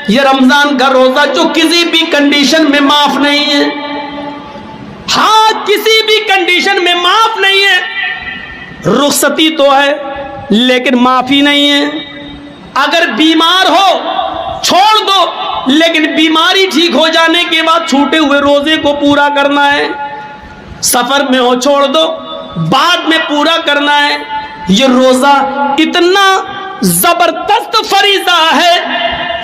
یہ رمضان کا روزہ جو کسی بھی کنڈیشن میں معاف نہیں ہے، ہاں کسی بھی کنڈیشن میں معاف نہیں ہے، رخصتی تو ہے لیکن معافی نہیں ہے۔ اگر بیمار ہو چھوڑ دو، لیکن بیماری ٹھیک ہو جانے کے بعد چھوٹے ہوئے روزے کو پورا کرنا ہے۔ سفر میں ہو چھوڑ دو، بعد میں پورا کرنا ہے۔ یہ روزہ اتنا زبردست فریضہ ہے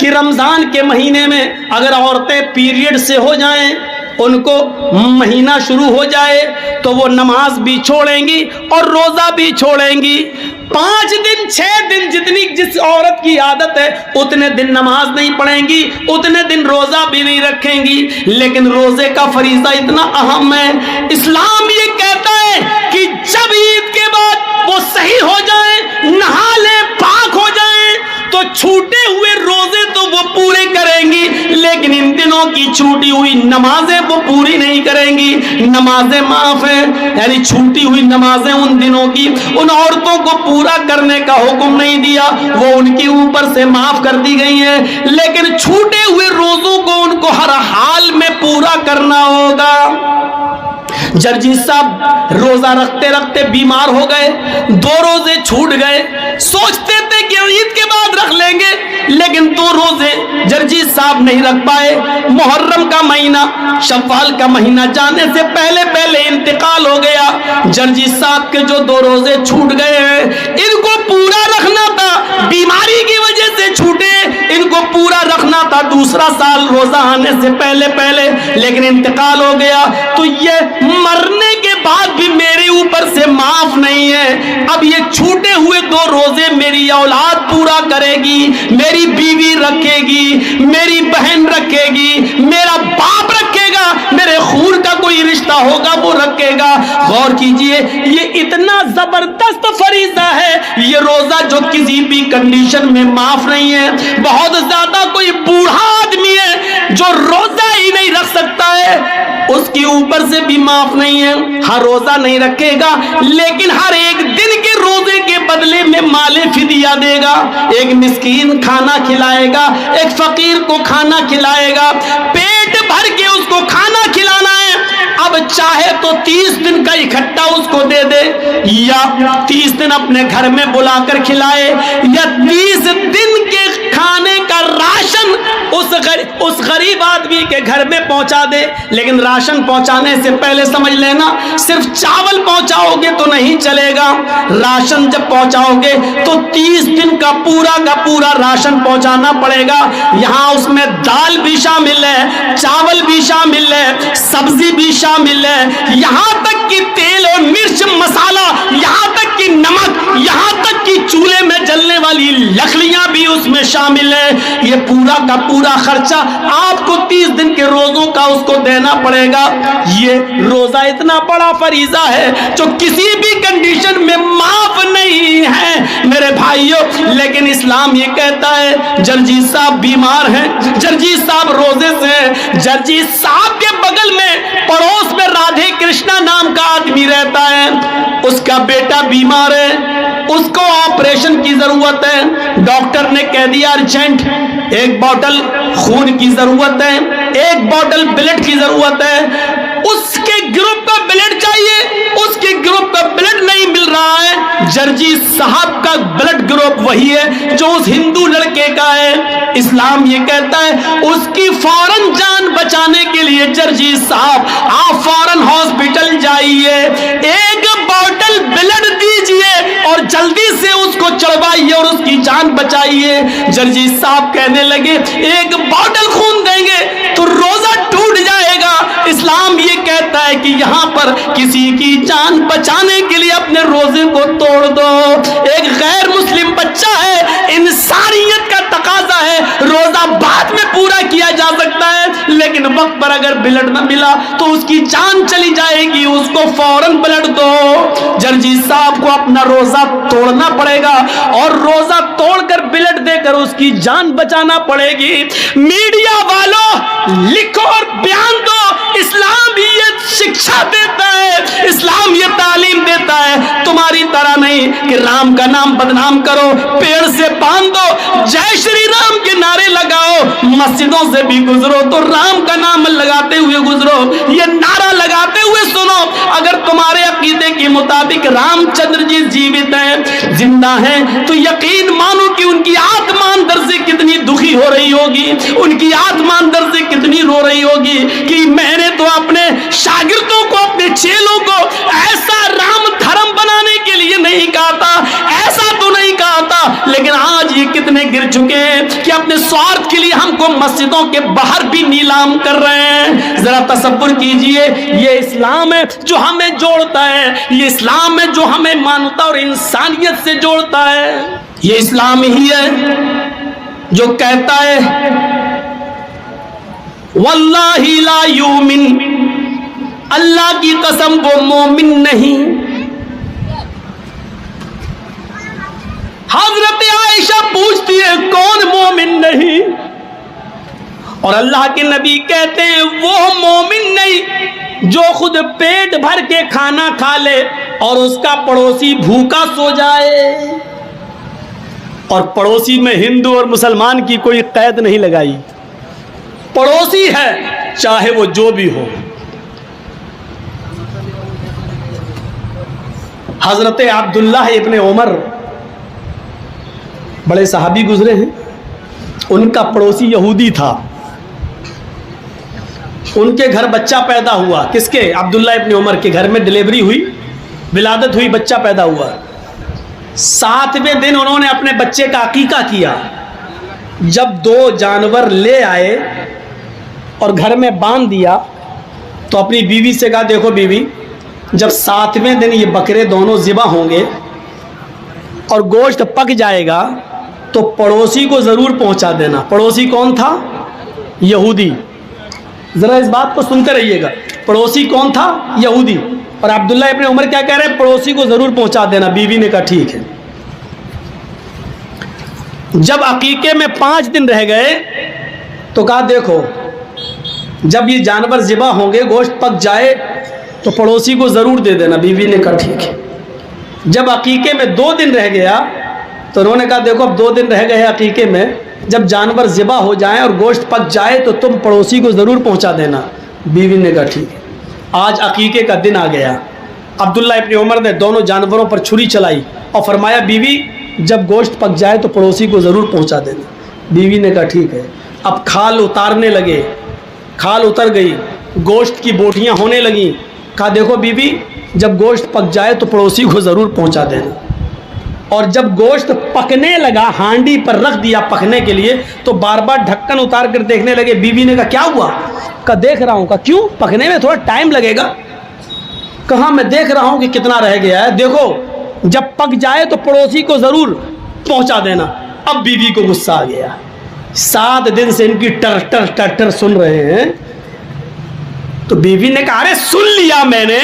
کہ رمضان کے مہینے میں اگر عورتیں پیریڈ سے ہو جائیں، ان کو مہینہ شروع ہو جائے تو وہ نماز بھی چھوڑیں گی اور روزہ بھی چھوڑیں گی۔ 5 دن 6 دن جتنی جس عورت کی عادت ہے اتنے دن نماز نہیں پڑھیں گی، اتنے دن روزہ بھی نہیں رکھیں گی۔ لیکن روزے کا فریضہ اتنا اہم ہے، اسلام یہ کہتا ہے کہ جب عید کے بعد وہ صحیح ہو جائیں، نہا لیں، پاک ہو جائیں، تو چھوٹے ہوئے روزے تو وہ پورے کریں گی، لیکن ان دنوں کی چھوٹی ہوئی نمازیں وہ پوری نہیں کریں گی۔ نمازیں معاف ہیں، یعنی چھوٹی ہوئی نمازیں ان دنوں کی ان عورتوں کو پورا کرنے کا حکم نہیں دیا، وہ ان کے اوپر سے معاف کر دی گئی ہیں، لیکن چھوٹے ہوئے روزوں کو ان کو ہر حال میں پورا کرنا ہوگا۔ جرجیت صاحب روزہ رکھتے رکھتے بیمار ہو گئے، 2 روزے چھوٹ گئے، سوچتے تھے کہ عید کے بعد رکھ لیں گے، لیکن 2 روزے جرجیت صاحب نہیں رکھ پائے۔ محرم کا مہینہ شوال کا مہینہ جانے سے پہلے پہلے انتقال ہو گیا۔ جرجیت صاحب کے جو 2 روزے چھوٹ گئے ہیں ان کو پورا رکھنا تھا، بیماری کی وجہ سے چھوٹے، ان کو پورا رکھنا تھا دوسرا سال روزہ آنے سے پہلے پہلے، لیکن انتقال ہو گیا۔ تو یہ مرنے کے بعد بھی میرے اوپر سے معاف نہیں ہے، اب یہ چھوٹے ہوئے 2 روزے میری اولاد پورا کرے گی، میری بیوی رکھے گی، میری بہن رکھے گی، میرا باپ رکھے گا، میرے خون کا کوئی رشتہ ہوگا وہ رکھے گا۔ غور کیجئے، یہ اتنا زبردست فریضہ ہے یہ روزہ جو کسی بھی کنڈیشن میں معاف نہیں ہے۔ بہت زیادہ کوئی بوڑھا آدمی ہے جو روزہ ہی نہیں رکھ سکتا ہے، اس کے اوپر سے بھی معاف نہیں ہے، ہر روزہ نہیں رکھے گا، لیکن ہر ایک دن کے روزے کے بدلے میں مال فدیہ دے گا، ایک مسکین کھانا کھلائے گا، ایک فقیر کو کھانا کھلائے گا، پیٹ بھر کے اس کو کھانا کھلانا ہے۔ اب چاہے تو 30 دن کا اکٹھا اس کو دے دے، یا 30 دن اپنے گھر میں بلا کر کھلائے، یا 30 دن کے کھانے کا راشن اس غریب آدمی کے گھر میں پہنچا دے۔ لیکن راشن پہنچانے سے پہلے سمجھ لینا، صرف چاول پہنچاؤ گے تو نہیں چلے گا، راشن جب پہنچاؤ گے تو 30 دن کا پورا راشن پہنچانا پڑے گا۔ یہاں اس میں دال بھی شامل ہے، چاول بھی شامل ہے، سبزی بھی شامل ہے، یہاں تک کہ تیل اور مرچ مسالہ، یہاں تک کہ نمک، یہاں تک کہ چولہے میں جلنے والی لکڑیاں بھی اس میں شامل ہے۔ یہ پورا کا پورا خرچہ آپ کو 30 دن کے روزوں کا اس کو دینا پڑے گا۔ یہ روزہ اتنا بڑا فریضہ ہے جو کسی بھی کنڈیشن میں معاف نہیں ہے میرے بھائیوں، لیکن اسلام یہ کہتا ہے جرجیت صاحب بیمار ہیں، جرجیت صاحب روزے سے ہیں، جرجیت صاحب کے بغل میں پڑوس میں رادھے کرشنا نام کا آدمی رہتا ہے، اس کا بیٹا بیمار ہے، اس کو آپریشن کی ضرورت ہے، ڈاکٹر نے کہہ دیا ارجنٹ، 1 بوتل خون کی ضرورت ہے، 1 بوتل بلڈ کی ضرورت ہے، اس کے گروپ کا بلڈ چاہیے، اس کے گروپ کا بلڈ نہیں مل رہا ہے۔ جرجیت صاحب کا بلڈ گروپ وہی ہے جو اس ہندو لڑکے کا ہے۔ اسلام یہ کہتا ہے اس کی فوراً جان بچانے کے لیے جرجیت صاحب آپ فوراً ہاسپٹل جائیے، 1 بوتل بلڈ دیجئے اور جلدی سے اس کو چڑھوائیے اور اس کی جان بچائیے۔ جرجیت صاحب کہنے لگے 1 بوتل خون دیں گے تو روزہ ٹوٹ جائے گا۔ اسلام یہ کہتا ہے کہ یہاں پر کسی کی جان بچانے کے لیے اپنے روزے کو توڑ دو۔ ایک غیر مسلم بچہ ہے، انسانیت کا تقاضا ہے، روزہ بعد میں پورا کیا جا سکتا ہے، لیکن وقت پر اگر بلڈ نہ ملا تو اس کی جان چلی جائے گی، اس کو فوراً بلڈ دو۔ جرجیت صاحب کو اپنا روزہ توڑنا پڑے گا اور روزہ توڑ کر بلڈ دے کر اس کی جان بچانا پڑے گی۔ میڈیا والوں لکھو اور بیان دو، اسلام یہ شکشا دیتا ہے، اسلام یہ تعلیم دیتا ہے، تمہاری طرح نہیں کہ رام کا نام بدنام کرو، پیڑ سے باندھ دو، جے شری رام کے نعرے لگاؤ، مسجدوں سے بھی گزرو تو رام کا نام لگاتے ہوئے گزرو, یہ نعرہ لگاتے ہوئے سنو. اگر تمہارے عقیدے کے مطابق رام چندر جی جیوت ہیں, زندہ ہیں, تو یقین مانو کہ ان کی آتما اندر سے کتنی دکھی ہو رہی ہوگی, ان کی آتما اندر سے کتنی رو رہی ہوگی کہ میں نے تو اپنے شاگردوں کو, اپنے چیلوں کو ایسا رام دھرم بنانے کے لیے نہیں کہا تھا, ایسا تو نہیں کہا تھا, لیکن آج یہ کتنے گر چکے ہیں کہ اپنے سوارتھ کے لیے ہم کو مسجدوں کے باہر بھی نیلام کر رہے ہیں. ذرا تصور کیجئے, یہ اسلام ہے جو ہمیں جوڑتا ہے, یہ اسلام ہے جو ہمیں مانوتا اور انسانیت سے جوڑتا ہے. یہ اسلام ہی ہے جو کہتا ہے واللہ لا یؤمن, اللہ کی قسم وہ مومن نہیں. حضرت عائشہ پوچھتی ہے کون مومن نہیں, اور اللہ کے نبی کہتے ہیں وہ مومن نہیں جو خود پیٹ بھر کے کھانا کھا لے اور اس کا پڑوسی بھوکا سو جائے. اور پڑوسی میں ہندو اور مسلمان کی کوئی قید نہیں لگائی, پڑوسی ہے چاہے وہ جو بھی ہو. حضرت عبداللہ ابن عمر بڑے صحابی گزرے ہیں, ان کا پڑوسی یہودی تھا, ان کے گھر بچہ پیدا ہوا. کس کے؟ عبداللہ ابن عمر کے گھر میں ڈلیوری ہوئی, ولادت ہوئی, بچہ پیدا ہوا. 7ویں دن انہوں نے اپنے بچے کا عقیقہ کیا. جب 2 جانور لے آئے اور گھر میں باندھ دیا تو اپنی بیوی سے کہا دیکھو بیوی, جب 7ویں دن یہ بکرے دونوں ذبح ہوں گے اور گوشت پک جائے گا تو پڑوسی کو ضرور پہنچا دینا. پڑوسی کون تھا؟ یہودی. ذرا اس بات کو سنتے رہیے گا, پڑوسی کون تھا؟ یہودی. اور عبداللہ ابن عمر کیا کہہ رہے ہیں؟ پڑوسی کو ضرور پہنچا دینا. بیوی نے کہا ٹھیک ہے. جب عقیقے میں 5 دن رہ گئے تو کہا دیکھو جب یہ جانور ذبح ہوں گے, گوشت پک جائے تو پڑوسی کو ضرور دے دینا. بیوی نے کہا ٹھیک ہے. جب عقیقے میں 2 دن رہ گیا تو انہوں نے کہا دیکھو اب 2 دن رہ گئے عقیقے میں, جب جانور ذبح ہو جائیں اور گوشت پک جائے تو تم پڑوسی کو ضرور پہنچا دینا. بیوی نے کہا ٹھیک ہے. آج عقیقے کا دن آ گیا. عبداللہ ابن عمر نے دونوں جانوروں پر چھری چلائی اور فرمایا بیوی جب گوشت پک جائے تو پڑوسی کو ضرور پہنچا دینا. بیوی نے کہا ٹھیک ہے. اب کھال اتارنے لگے, کھال اتر گئی, گوشت کی بوٹیاں ہونے لگیں. کہا دیکھو بیوی جب گوشت پک جائے تو پڑوسی کو ضرور پہنچا دینا. اور جب گوشت پکنے لگا, ہانڈی پر رکھ دیا پکنے کے لیے, تو بار بار ڈھکن اتار کر دیکھنے لگے. بیوی نے کہا کیا ہوا؟ کہا دیکھ رہا ہوں. کہا کیوں؟ پکنے میں تھوڑا ٹائم لگے گا. کہا میں دیکھ رہا ہوں کہ کتنا رہ گیا ہے, دیکھو جب پک جائے تو پڑوسی کو ضرور پہنچا دینا. اب بیوی کو غصہ آ گیا. 7 دن سے ان کی ٹر ٹر ٹر ٹر سن رہے ہیں. تو بیوی نے کہا ارے سن لیا میں نے,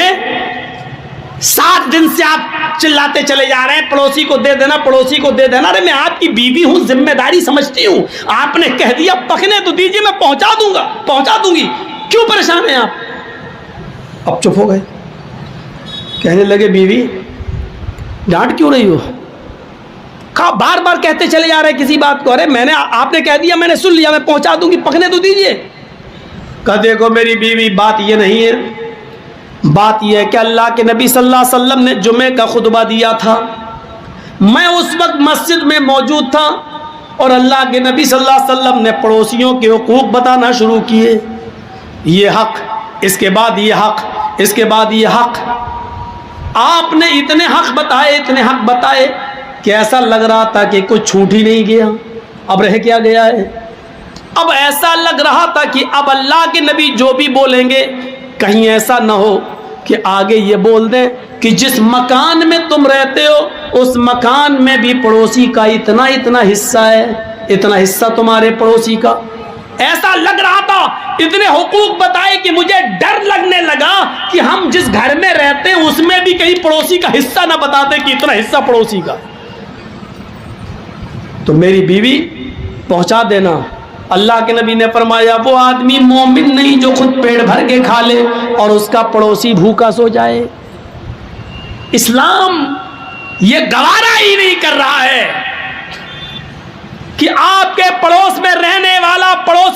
7 دن سے آپ چلاتے چلے جا رہے ہیں پڑوسی کو دے دینا, پڑوسی کو دے دینا. ارے میں آپ کی بیوی ہوں, ذمہ داری سمجھتی ہوں. آپ نے کہہ دیا پکنے تو دیجیے, میں پہنچا دوں گا, پہنچا دوں گی, کیوں پریشان ہیں آپ؟ اب چپ ہو گئے. کہنے لگے بیوی ڈانٹ کیوں رہی ہو؟ کہا بار بار کہتے چلے جا رہے کسی بات کو. ارے میں نے, آپ نے کہہ دیا, میں نے سن لیا, میں پہنچا دوں گی, پکنے تو دیجیے. کہا دیکھو میری بیوی بات یہ نہیں ہے, بات یہ ہے کہ اللہ کے نبی صلی اللہ علیہ وسلم نے جمعے کا خطبہ دیا تھا, میں اس وقت مسجد میں موجود تھا, اور اللہ کے نبی صلی اللہ علیہ وسلم نے پڑوسیوں کے حقوق بتانا شروع کیے. یہ حق, اس کے بعد یہ حق, اس کے بعد یہ حق. آپ نے اتنے حق بتائے, اتنے حق بتائے کہ ایسا لگ رہا تھا کہ کچھ چھوٹ ہی نہیں گیا. اب رہ کیا گیا ہے؟ اب ایسا لگ رہا تھا کہ اب اللہ کے نبی جو بھی بولیں گے کہیں ایسا نہ ہو کہ آگے یہ بول دیں کہ جس مکان میں تم رہتے ہو اس مکان میں بھی پڑوسی کا اتنا اتنا حصہ ہے, اتنا حصہ تمہارے پڑوسی کا. ایسا لگ رہا تھا, اتنے حقوق بتائے کہ مجھے ڈر لگنے لگا کہ ہم جس گھر میں رہتے ہیں اس میں بھی کہیں پڑوسی کا حصہ نہ بتاتے کہ اتنا حصہ پڑوسی کا. تو میری بیوی پہنچا دینا. اللہ کے نبی نے فرمایا وہ آدمی مومن نہیں جو خود پیٹ بھر کے کھا لے اور اس کا پڑوسی بھوکا سو جائے. اسلام یہ گوارا ہی نہیں کر رہا ہے کہ آپ کے پڑوس میں رہنے والا پڑوسی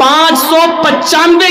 595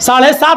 7.5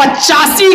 85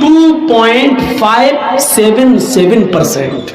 2.577%।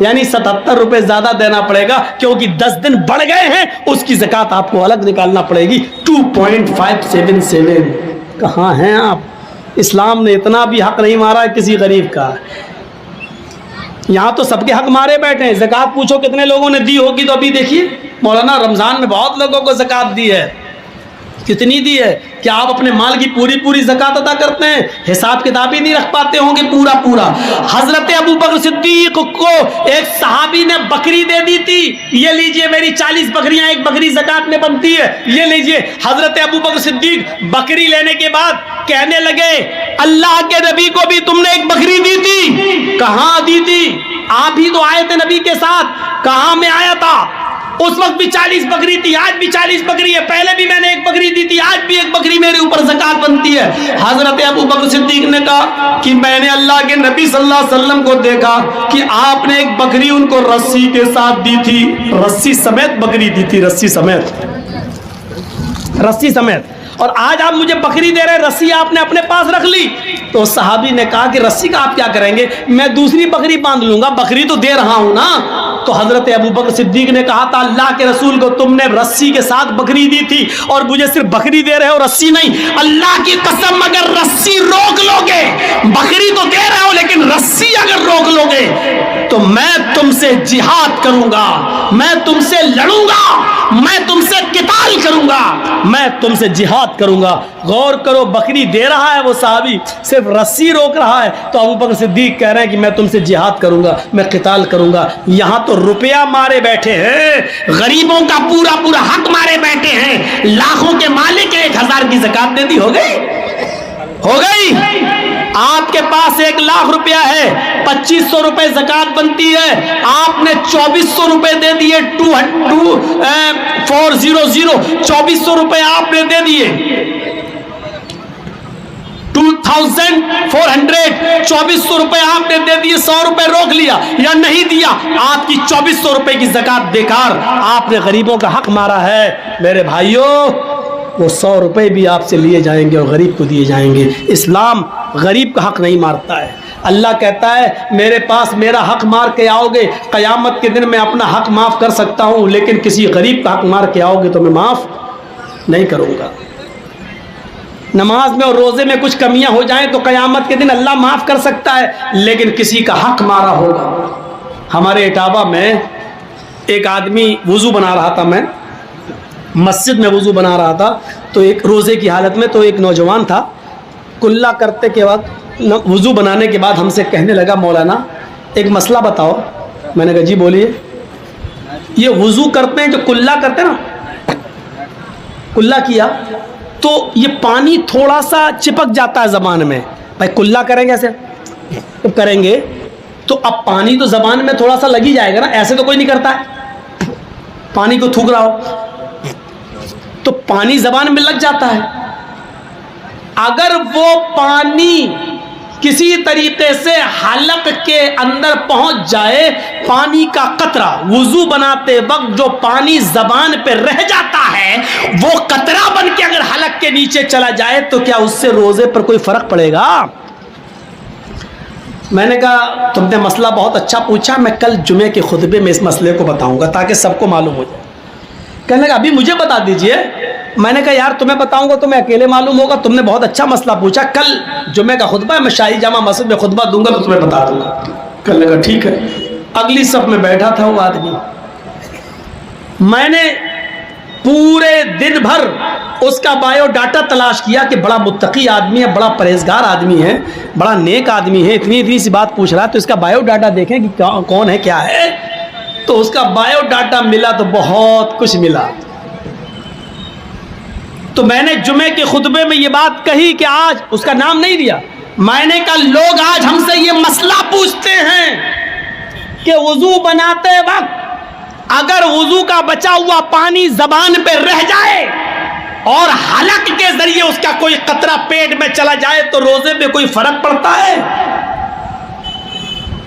یعنی 77 روپے زیادہ دینا پڑے گا کیونکہ 10 دن بڑھ گئے ہیں, اس کی زکات آپ کو الگ نکالنا پڑے گی 2.577. کہاں ہیں آپ؟ اسلام نے اتنا بھی حق نہیں مارا ہے کسی غریب کا. یہاں تو سب کے حق مارے بیٹھے ہیں. زکات پوچھو کتنے لوگوں نے دی ہوگی, تو ابھی دیکھیے مولانا رمضان میں بہت لوگوں کو زکات دی ہے. کتنی دی ہے؟ کیا آپ اپنے مال کی پوری زکات ادا کرتے ہیں؟ حساب کتاب ہی نہیں رکھ پاتے ہوں گے پورا. حضرت ابو بکر صدیق کو ایک صحابی نے بکری دے دی تھی, یہ لیجئے میری 40 بکریاں, ایک بکری زکات میں بنتی ہے, یہ لیجئے. حضرت ابو بکر صدیق بکری لینے کے بعد کہنے لگے اللہ کے نبی کو بھی تم نے ایک بکری دی تھی. کہاں دی تھی؟ آپ ہی تو آئے تھے نبی کے ساتھ. کہاں میں آیا تھا؟ اس وقت بھی 40 بکری تھی, آج بھی 40 بکری ہے. پہلے بھی میں نے ایک بکری دی تھی, آج بھی ایک بکری میرے اوپر زکات بنتی ہے. حضرت ابو بکر صدیق نے کہا کہ میں نے اللہ کے نبی صلی اللہ علیہ وسلم کو دیکھا کہ آپ نے ایک بکری ان کو رسی کے ساتھ دی تھی, رسی سمیت بکری دی تھی, رسی سمیت. اور آج آپ مجھے بکری دے رہے, رسی آپ نے اپنے پاس رکھ لی. تو صحابی نے کہا کہ رسی کا آپ کیا کریں گے, میں دوسری بکری باندھ لوں گا, بکری تو دے رہا ہوں نا. تو حضرت ابو بکر صدیق نے کہا تھا اللہ کے رسول کو تم نے رسی کے ساتھ بکری دی تھی اور مجھے صرف بکری دے رہے ہو, رسی نہیں. اللہ کی قسم اگر رسی روک لو گے, بکری تو دے رہے ہو لیکن رسی اگر روک لو گے تو میں تم سے جہاد کروں گا, میں تم سے لڑوں گا, میں تم سے قتال کروں گا, میں تم سے جہاد کروں گا. غور کرو, بکری دے رہا ہے وہ صحابی, صرف رسی روک رہا ہے. تو ابو بکر صدیق کہہ رہے ہیں کہ میں تم سے جہاد کروں گا, میں قتال کروں گا. یہاں تو روپیہ مارے بیٹھے ہیں, غریبوں کا پورا حق مارے بیٹھے ہیں. لاکھوں کے مالک 1000 کی زکات دے دی, ہو گئی. آپ کے پاس 1 لاکھ روپیہ ہے, 2500 روپے زکات بنتی ہے, آپ نے 2400 روپے دے دیے, 400 2400 روپے آپ نے دے دیے, 2400 2400 روپے آپ نے دے دیے, 100 روپے روک لیا یا نہیں دیا, آپ کی 2400 روپے کی زکات بیکار. آپ نے غریبوں کا حق مارا ہے. میرے بھائیوں, وہ 100 روپے بھی آپ سے لیے جائیں گے اور غریب کو دیے جائیں گے. اسلام غریب کا حق نہیں مارتا ہے. اللہ کہتا ہے میرے پاس میرا حق مار کے آؤ گے, قیامت کے دن میں اپنا حق معاف کر سکتا ہوں, لیکن کسی غریب کا حق مار کے آؤ گے تو میں معاف نہیں کروں گا. نماز میں اور روزے میں کچھ کمیاں ہو جائیں تو قیامت کے دن اللہ معاف کر سکتا ہے, لیکن کسی کا حق مارا ہوگا. ہمارے اٹاوا میں ایک آدمی وضو بنا رہا تھا, میں مسجد میں وضو بنا رہا تھا, تو ایک روزے کی حالت میں, تو ایک نوجوان تھا, کلا کرتے کے وقت وضو بنانے کے بعد ہم سے کہنے لگا مولانا ایک مسئلہ بتاؤ. میں نے کہا جی بولیے. یہ وضو کرتے ہیں جو کلا کرتے ہیں نا, کلا کیا تو یہ پانی تھوڑا سا چپک جاتا ہے زبان میں. بھائی کلا کریں گے ایسے کریں گے تو اب پانی تو زبان میں تھوڑا سا لگ ہی جائے گا نا, ایسے تو کوئی نہیں کرتا ہے. پانی کو تھوک رہا ہو تو پانی زبان میں لگ جاتا ہے. اگر وہ پانی کسی طریقے سے حلق کے اندر پہنچ جائے, پانی کا قطرہ, وضو بناتے وقت جو پانی زبان پہ رہ جاتا ہے وہ قطرہ بن کے اگر حلق کے نیچے چلا جائے تو کیا اس سے روزے پر کوئی فرق پڑے گا؟ میں نے کہا تم نے مسئلہ بہت اچھا پوچھا, میں کل جمعے کے خطبے میں اس مسئلے کو بتاؤں گا تاکہ سب کو معلوم ہو جائے. کہنے لگا ابھی مجھے بتا دیجئے. میں نے کہا یار تمہیں بتاؤں گا تمہیں اکیلے معلوم ہوگا, تم نے بہت اچھا مسئلہ پوچھا, کل جمعے کا خطبہ ہے, میں شاہی جامع مسجد میں خطبہ دوں گا تو تمہیں بتا دوں گا. کہنے لگا ٹھیک ہے. اگلی صف میں بیٹھا تھا وہ آدمی, میں نے پورے دن بھر اس کا بایو ڈاٹا تلاش کیا کہ بڑا متقی آدمی ہے, بڑا پرہیزگار آدمی ہے, بڑا نیک آدمی ہے, اتنی سی بات پوچھ رہا ہے, تو اس کا بایو ڈاٹا دیکھیں کہ کون ہے کیا ہے. تو اس کا بایو ڈاٹا ملا تو بہت کچھ ملا. تو میں نے جمعے کے خطبے میں یہ بات کہی کہ آج اس کا نام نہیں دیا, میں نے کہا لوگ آج ہم سے یہ مسئلہ پوچھتے ہیں کہ وضو بناتے وقت اگر وضو کا بچا ہوا پانی زبان پہ رہ جائے اور حلق کے ذریعے اس کا کوئی قطرہ پیٹ میں چلا جائے تو روزے پہ کوئی فرق پڑتا ہے؟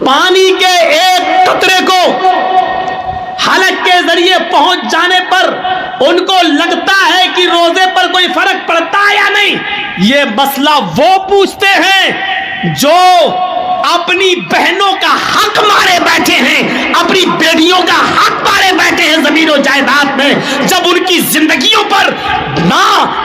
پانی کے ایک قطرے کو حلق کے ذریعے پہنچ جانے پر ان کو لگتا ہے کہ روزے پر کوئی فرق پڑتا ہے یا نہیں. یہ مسئلہ وہ پوچھتے ہیں جو اپنی بہنوں کا حق مارے بیٹھے ہیں، اپنی بیٹیوں کا حق مارے بیٹھے ہیں زمین و جائیداد میں، جب ان کی زندگیوں پر نہ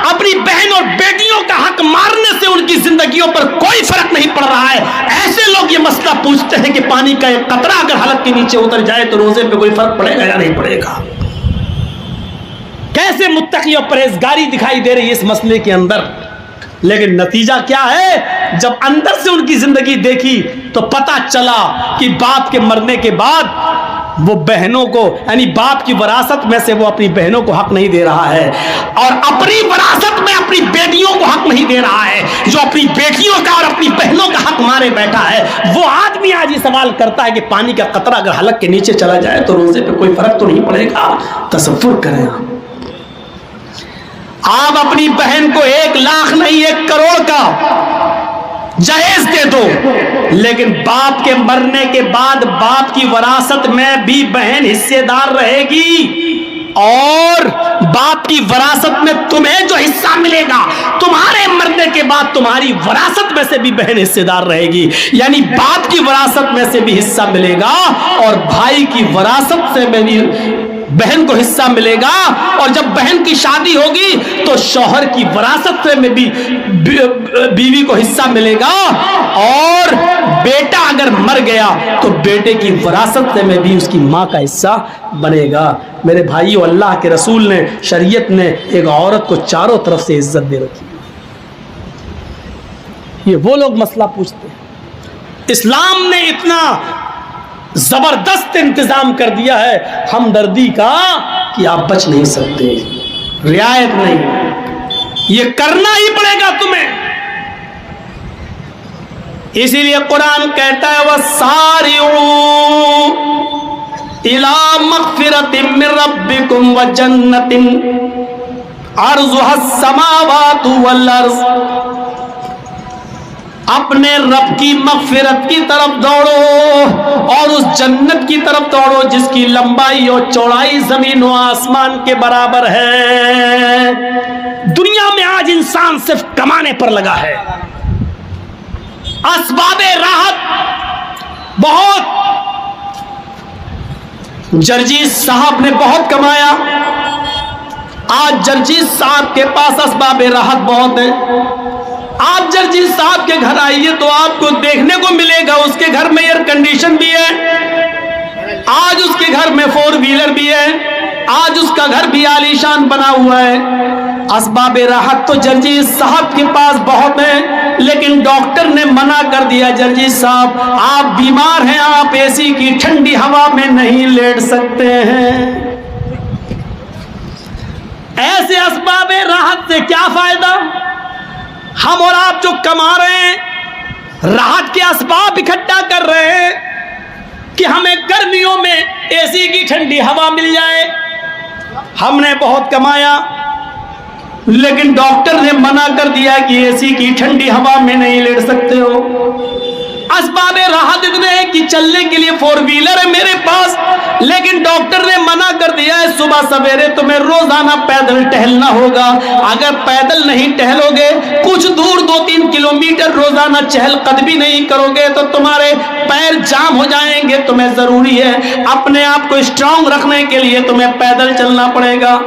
اپنی بہن اور بیٹیوں کا حق مارنے سے ان کی زندگیوں پر کوئی فرق نہیں پڑ رہا ہے، ایسے لوگ یہ مسئلہ پوچھتے ہیں کہ پانی کا ایک قطرہ اگر حلق کے نیچے اتر جائے تو روزے پہ کوئی فرق پڑے گا یا نہیں پڑے گا؟ کیسے متقی اور پرہیزگاری دکھائی دے رہی ہے اس مسئلے کے اندر، لیکن نتیجہ کیا ہے؟ جب اندر سے ان کی زندگی دیکھی تو پتہ چلا کہ باپ کے مرنے کے بعد وہ بہنوں کو، یعنی باپ کی وراثت میں سے وہ اپنی بہنوں کو حق نہیں دے رہا ہے، اور اپنی وراثت میں اپنی بیٹیوں کو حق نہیں دے رہا ہے۔ جو اپنی بیٹیوں کا اور اپنی بہنوں کا حق مارے بیٹھا ہے، وہ آدمی آج یہ سوال کرتا ہے کہ پانی کا قطرہ اگر حلق کے نیچے چلا جائے تو روزے پہ کوئی فرق تو نہیں پڑے گا؟ تصور کریں آپ اپنی بہن کو 1 لاکھ نہیں 1 کروڑ کا جہیز دے دو، لیکن باپ کے مرنے کے بعد باپ کی وراثت میں بھی بہن حصے دار رہے گی، اور باپ کی وراثت میں تمہیں جو حصہ ملے گا تمہارے مرنے کے بعد تمہاری وراثت میں سے بھی بہن حصے دار رہے گی، یعنی باپ کی وراثت میں سے بھی حصہ ملے گا اور بھائی کی وراثت سے بھی بہن کو حصہ ملے گا، اور جب بہن کی شادی ہوگی تو شوہر کی وراثت میں بھی بیوی کو حصہ ملے گا، اور بیٹا اگر مر گیا تو بیٹے کی وراثت میں بھی اس کی ماں کا حصہ بنے گا۔ میرے بھائیو، اللہ کے رسول نے، شریعت نے ایک عورت کو چاروں طرف سے عزت دے رکھی۔ یہ وہ لوگ مسئلہ پوچھتے ہیں۔ اسلام نے اتنا زبردست انتظام کر دیا ہے ہمدردی کا کہ آپ بچ نہیں سکتے، رعایت نہیں، یہ کرنا ہی پڑے گا تمہیں۔ اسی لیے قرآن کہتا ہے وَسَارِعُوا إِلَى مَغْفِرَةٍ مِّن رَّبِّكُمْ وَجَنَّةٍ عَرْضُهَا السَّمَاوَاتُ وَالْأَرْضُ، اپنے رب کی مغفرت کی طرف دوڑو اور اس جنت کی طرف دوڑو جس کی لمبائی اور چوڑائی زمین و آسمان کے برابر ہے۔ دنیا میں آج انسان صرف کمانے پر لگا ہے، اسباب راحت بہت، جرجیز صاحب نے بہت کمایا، آج جرجیز صاحب کے پاس اسباب راحت بہت ہیں۔ آپ جرجیز صاحب کے گھر آئیے تو آپ کو دیکھنے کو ملے گا اس کے گھر میں ایئر کنڈیشن بھی ہے، آج اس کے گھر میں 4 ویلر بھی ہے، آج اس کا گھر بھی عالیشان بنا ہوا ہے۔ اسباب راحت تو جرجیز صاحب کے پاس بہت ہیں، لیکن ڈاکٹر نے منع کر دیا، جرجیز صاحب آپ بیمار ہیں، آپ اے سی کی ٹھنڈی ہوا میں نہیں لیٹ سکتے ہیں۔ ایسے اسباب راحت سے کیا فائدہ؟ ہم اور آپ جو کما رہے ہیں، راحت کے اسباب اکٹھا کر رہے ہیں کہ ہمیں گرمیوں میں اے سی کی ٹھنڈی ہوا مل جائے۔ ہم نے بہت کمایا، لیکن ڈاکٹر نے منع کر دیا کہ اے سی کی ٹھنڈی ہوا میں نہیں لیٹ سکتے ہو۔ اسباب راحت اتنے ہیں کہ چلنے کے لیے 4 ویلر ہے میرے پاس، لیکن ڈاکٹر نے منع کر دیا ہے صبح سویرے تمہیں روزانہ پیدل ٹہلنا ہوگا۔ اگر پیدل نہیں ٹہلو گے، کچھ دور 2-3 کلومیٹر روزانہ چہل قدمی نہیں کرو گے تو تمہارے پیر جام ہو جائیں گے۔ تمہیں ضروری ہے اپنے آپ کو اسٹرانگ رکھنے کے لیے تمہیں پیدل چلنا پڑے گا۔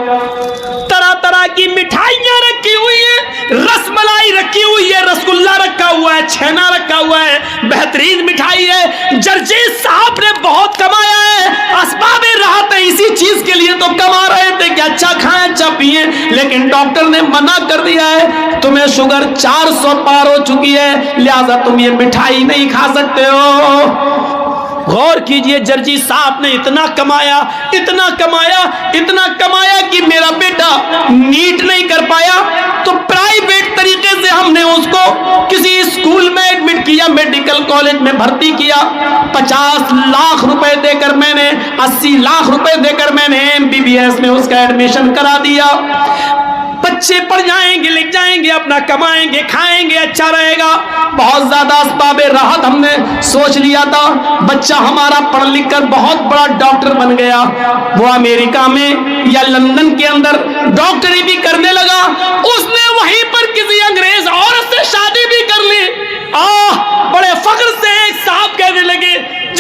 طرح طرح کی مٹھائیاں رکھی ہوئی ہیں، رس ملائی رکھی ہوئی ہے، رسگلہ رکھا ہوا ہے، چھینا رکھا ہوا ہے، بہترین مٹھائی ہے۔ جرجیز صاحب نے بہت کمایا ہے، اسباب راحت ہے، اسی چیز کے لیے تو کما رہے تھے کہ اچھا کھائیں اچھا پیئیں، لیکن ڈاکٹر نے منع کر دیا ہے تمہیں شوگر 400 پار ہو چکی ہے، لہذا تم یہ مٹھائی نہیں کھا سکتے ہو۔ غور کیجئے، جرجیز صاحب نے اتنا کمایا، اتنا کمایا، اتنا کمایا کہ میرا بیٹا نیٹ نہیں کر پایا تو پرائیویٹ طریقے سے ہم نے اس کو کسی اسکول میں ایڈمٹ کیا، میڈیکل کالج میں بھرتی کیا۔ 50 لاکھ روپے دے کر میں نے، 80 لاکھ روپے دے کر میں نے MBBS میں اس کا ایڈمیشن کرا دیا۔ بچے پڑھ جائیں گے، لکھ جائیں گے، اپنا کمائیں گے، کھائیں گے، اچھا رہے گا۔ بہت زیادہ اسباب راحت ہم نے سوچ لیا تھا، بچہ ہمارا پڑھ لکھ کر بہت بڑا ڈاکٹر بن گیا، وہ امریکہ میں یا لندن کے اندر ڈاکٹری بھی کرنے لگا، اس نے وہیں پر کسی انگریز عورت سے شادی بھی کر لی، بڑے فخر سے 1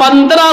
15